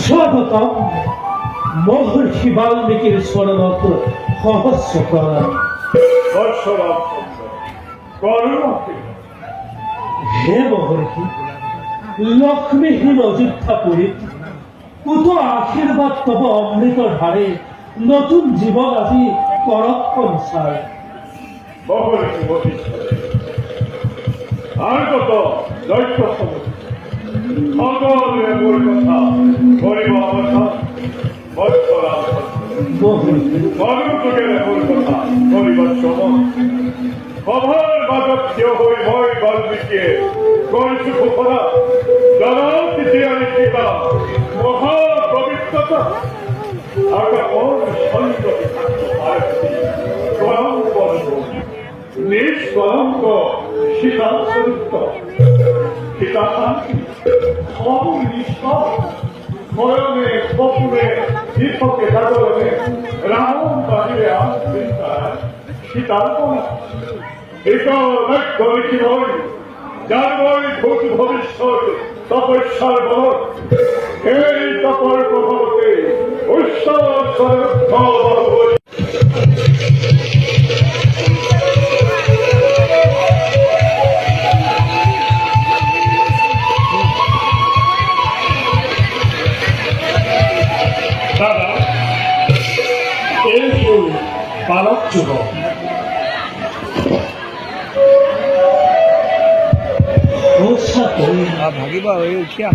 স্বাগতম মহর্ষি বাল্মীকির স্মরণত সহস্র প্রণাম। হে মহর্ষি, লক্ষ্মীহীন অযোধ্যাপুরী কুত আশীর্বাদ তব অমৃত ধারে নতুন জীবন আজি করক্ষণ সার। মহর্ষি আর কত দৈত্য মহাপবিত্রতা নিষ্কলঙ্ক সীতা চরিত্র সীতা শান্তি মরণে কপুরে দীপকে জাগরণে রাম বাহিরে আসিন্তায় সীতার কন্যা লিখি বই যার বই ভূত ভবিষ্যৎ তপস্যার বল এই তপর প্রভাবতে উৎসব দাদা এই বালক যুবক ভাগিবা হয়ে উঠিয়া